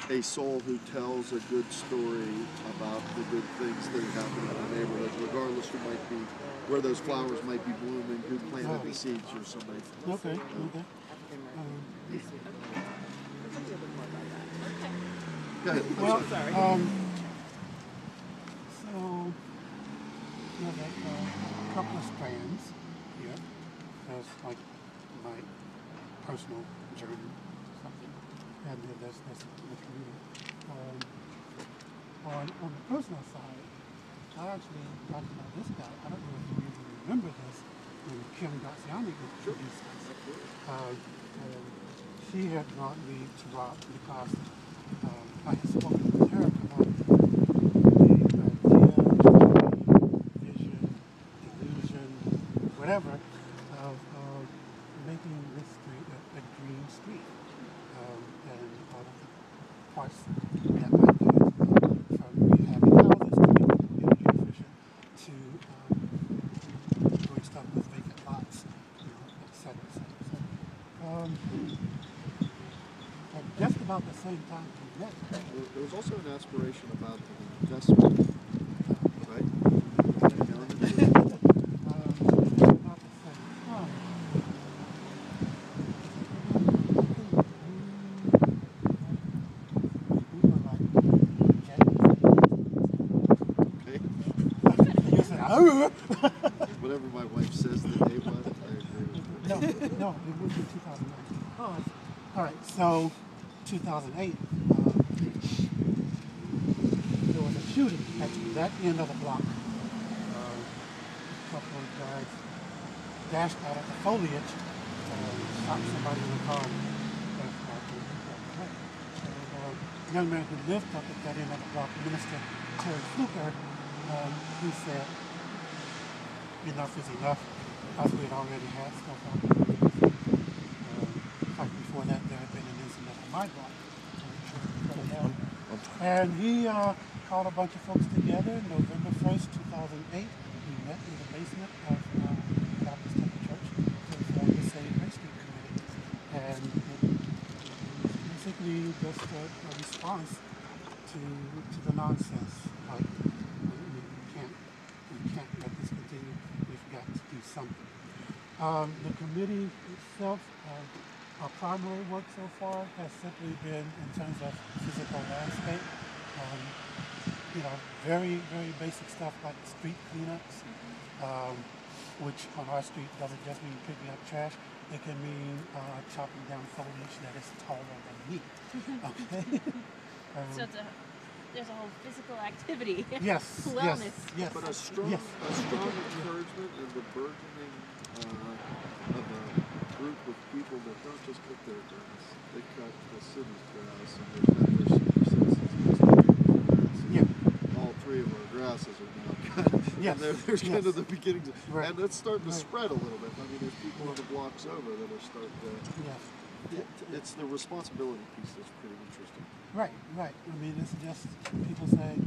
a soul who tells a good story about the good things that are happening in the neighborhood, regardless who might be, where those flowers might be blooming, who planted the seeds, or somebody. Okay. Okay. Go ahead. Well, sorry. So you have a couple of strands here. There's like my personal journey, something, and then there's the community. On the personal side, I actually talked about this guy. I don't know if you even remember this when Kim Graziani introduced us. She had brought me to Rock because I had spoken with her about the idea, vision, illusion, whatever, of making this street a green street. And all of the parts that might do it, from rehabbing houses to making them energy efficient to doing stuff with vacant lots, et cetera, et cetera, et cetera. At just about the same time we met. There was also an aspiration about the investment, right? About the same time. We were like Okay. you said, oh! Whatever my wife says the date was, I agree with her. No, it was in 2009. Oh, all right, so 2008, there was a shooting at that end of the block. A couple of guys dashed out of the foliage, shot somebody in the car. A young man who lived up at that end of the block, Minister Terry Fluker, he said, enough is enough, because we had already had stuff out there. In fact, before that, there had been an incident on my block. And he called a bunch of folks together November 1st, 2008. We met in the basement of Baptist Temple Church to form the Save Main Street Committee. And it was basically just a response to the nonsense. Like, we can't let this continue. We've got to do something. The committee itself, our primary work so far has simply been in terms of physical landscape. Very, very basic stuff like street cleanups, which on our street doesn't just mean picking up trash. It can mean chopping down foliage that is taller than me. Okay. So there's a whole physical activity. Yes. Wellness. Yes. But a strong encouragement and the burgeoning of a group of people that don't just cut their grass, they cut the city's grass and they cut their senior citizens' grass. Yeah. All three of our grasses are now cut. Yes. And there's kind of the beginnings. Right. And that's starting to spread a little bit. I mean, there's people on the blocks over that are starting to... Yes. It's the responsibility piece that's pretty interesting. Right. I mean, it's just people saying,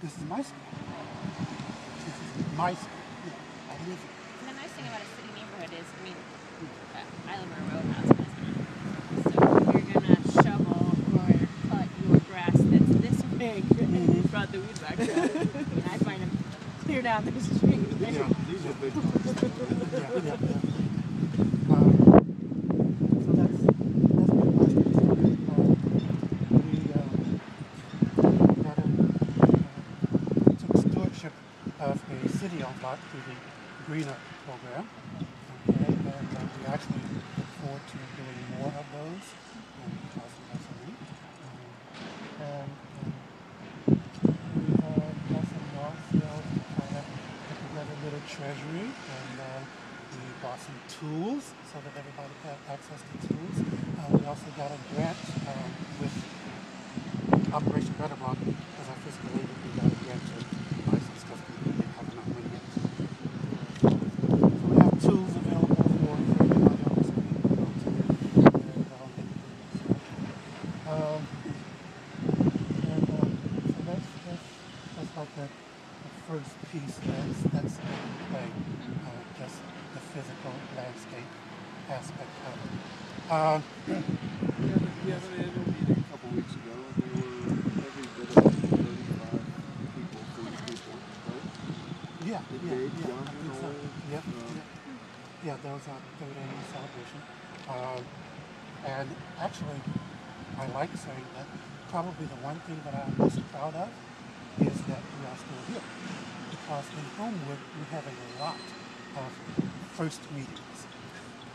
this is my street. This is my street. I live here. And the nice thing about a city neighborhood is, I mean, I live on a roadhouse, so if you're gonna shovel or cut your grass that's this big, you brought the weed whacker, and I find them clear down the street. These are big ones. Yeah. So that's been we took stewardship of a city-owned block through the Greener program. Okay, and we actually look forward to doing more of those because we have some need. And we've got some yard sales to kind of put together a little treasury, and we bought some tools so that everybody had access to tools. We also got a grant with Operation Better Block as our fiscal agent. We got a grant to buy some stuff because we didn't have enough money yet. So we have tools available for everybody on the street. So that's like the first piece that's in play, just the physical landscape aspect of it. We had an annual meeting a couple weeks ago. stage, yeah, young I and think so. old. Yep, yep. Yeah, that was our third annual celebration. And actually, I like saying that probably the one thing that I'm most proud of is that we are still here. Because in Homewood, we have a lot of first meetings.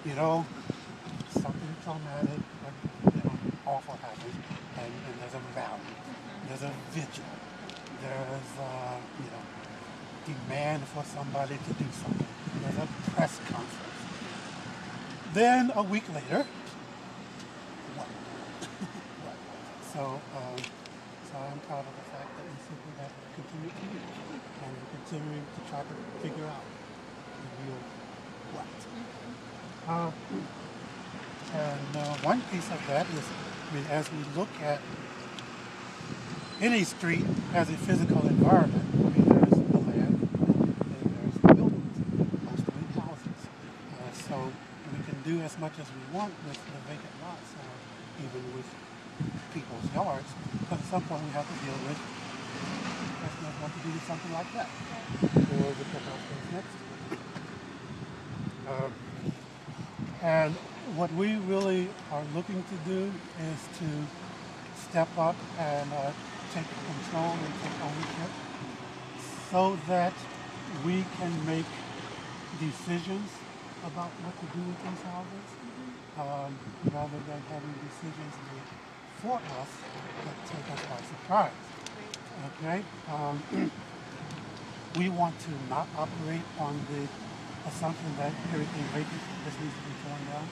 You know, something traumatic, awful happens, and there's a rally, there's a vigil, there's, demand for somebody to do something, there's a press conference. Then a week later, what? What? So I'm proud of the fact that we simply have continued to do, and we're continuing to try to figure out the real what. And one piece of that is, as we look at any street as a physical environment, there's the land and there's the buildings, mostly houses. So we can do as much as we want with the vacant lots or even with people's yards, but at some point we have to deal with customers want to do something like that, or with the house goes next to it. And what we really are looking to do is to step up and take control and take ownership so that we can make decisions about what to do with these houses, rather than having decisions made for us that take us by surprise. Okay? We want to not operate on the assumption that everything vacant just needs to be torn down.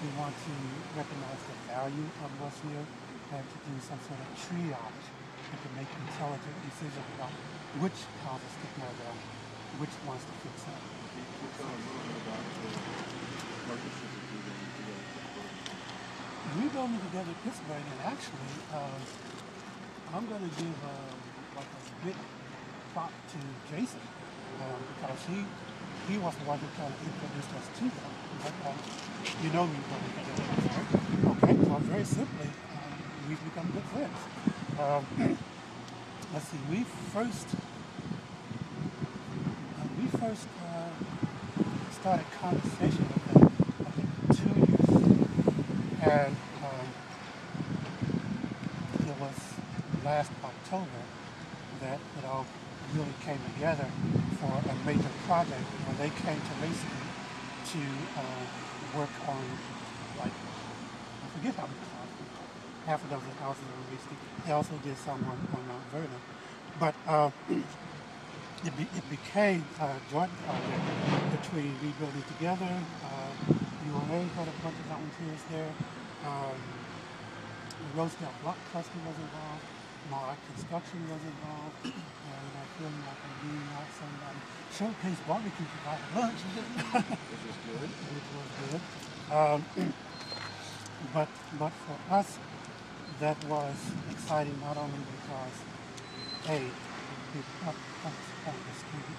We want to recognize the value of what's here and to do some sort of triage and to make intelligent decisions about which houses to tear down, which ones to fix up. Can you tell a little bit about the partnership with Rebuilding Together Pittsburgh, and actually, I'm going to give like a big prop to Jason because he was the one who kind of introduced us to them. But, you know Rebuilding Together Pittsburgh, right? Okay, well, very simply, we've become good friends. Let's see, we first started conversation with them, I think, 2 years ago. And it was last October that it all really came together for a major project where they came to Lacey to work on, like, I forget how many houses, half a dozen houses on Lacey. They also did some on Mount Vernon. But it became a joint project between Rebuilding Together, UNA had a bunch of volunteers there, the Rosedale Block Cluster was involved, Mark Construction was involved, and I feel like I'm being out somebody. Showcase Barbecue provided lunch, Which was good. which was good. But for us, that was exciting not only because A, it helped us on the street,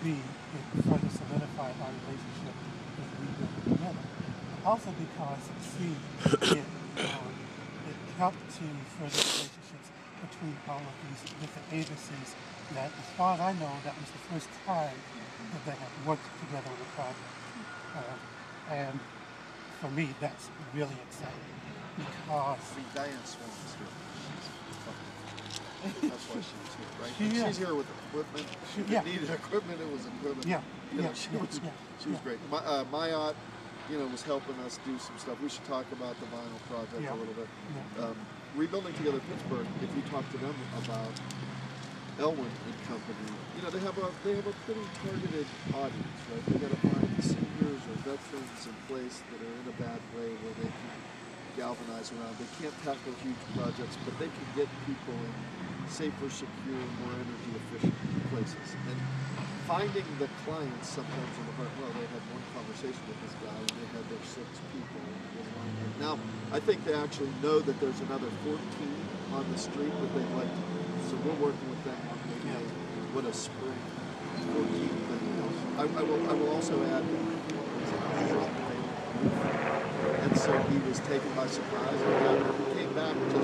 B, it further solidified our relationship with Rebuilding Together, but also because C, it helped to further relationships between all of these different agencies that, as far as I know, that was the first time that they had worked together on a project. And for me, that's really exciting because Diane Swan is here. That's why she was here, right? She She's here with equipment. If Yeah. it needed equipment, it was equipment. Yeah, You know, yeah, she yeah, was yeah, she was great. Mayat, was helping us do some stuff. We should talk about the vinyl project Yeah. a little bit. Yeah. Rebuilding Together Pittsburgh. If you talk to them about Elwin and Company, they have a pretty targeted audience, right? They got to find seniors or veterans in place that are in a bad way where they can galvanize around. They can't tackle huge projects, but they can get people in safer, secure, more energy efficient places. And finding the clients sometimes in the heart, well, they had one conversation with this guy and they had their 6 people. Now, I think they actually know that there's another 14 on the street that they'd like to do. So we're working with them on maybe what a spring 14 thing. I will also add and so he was taken by surprise and he came back to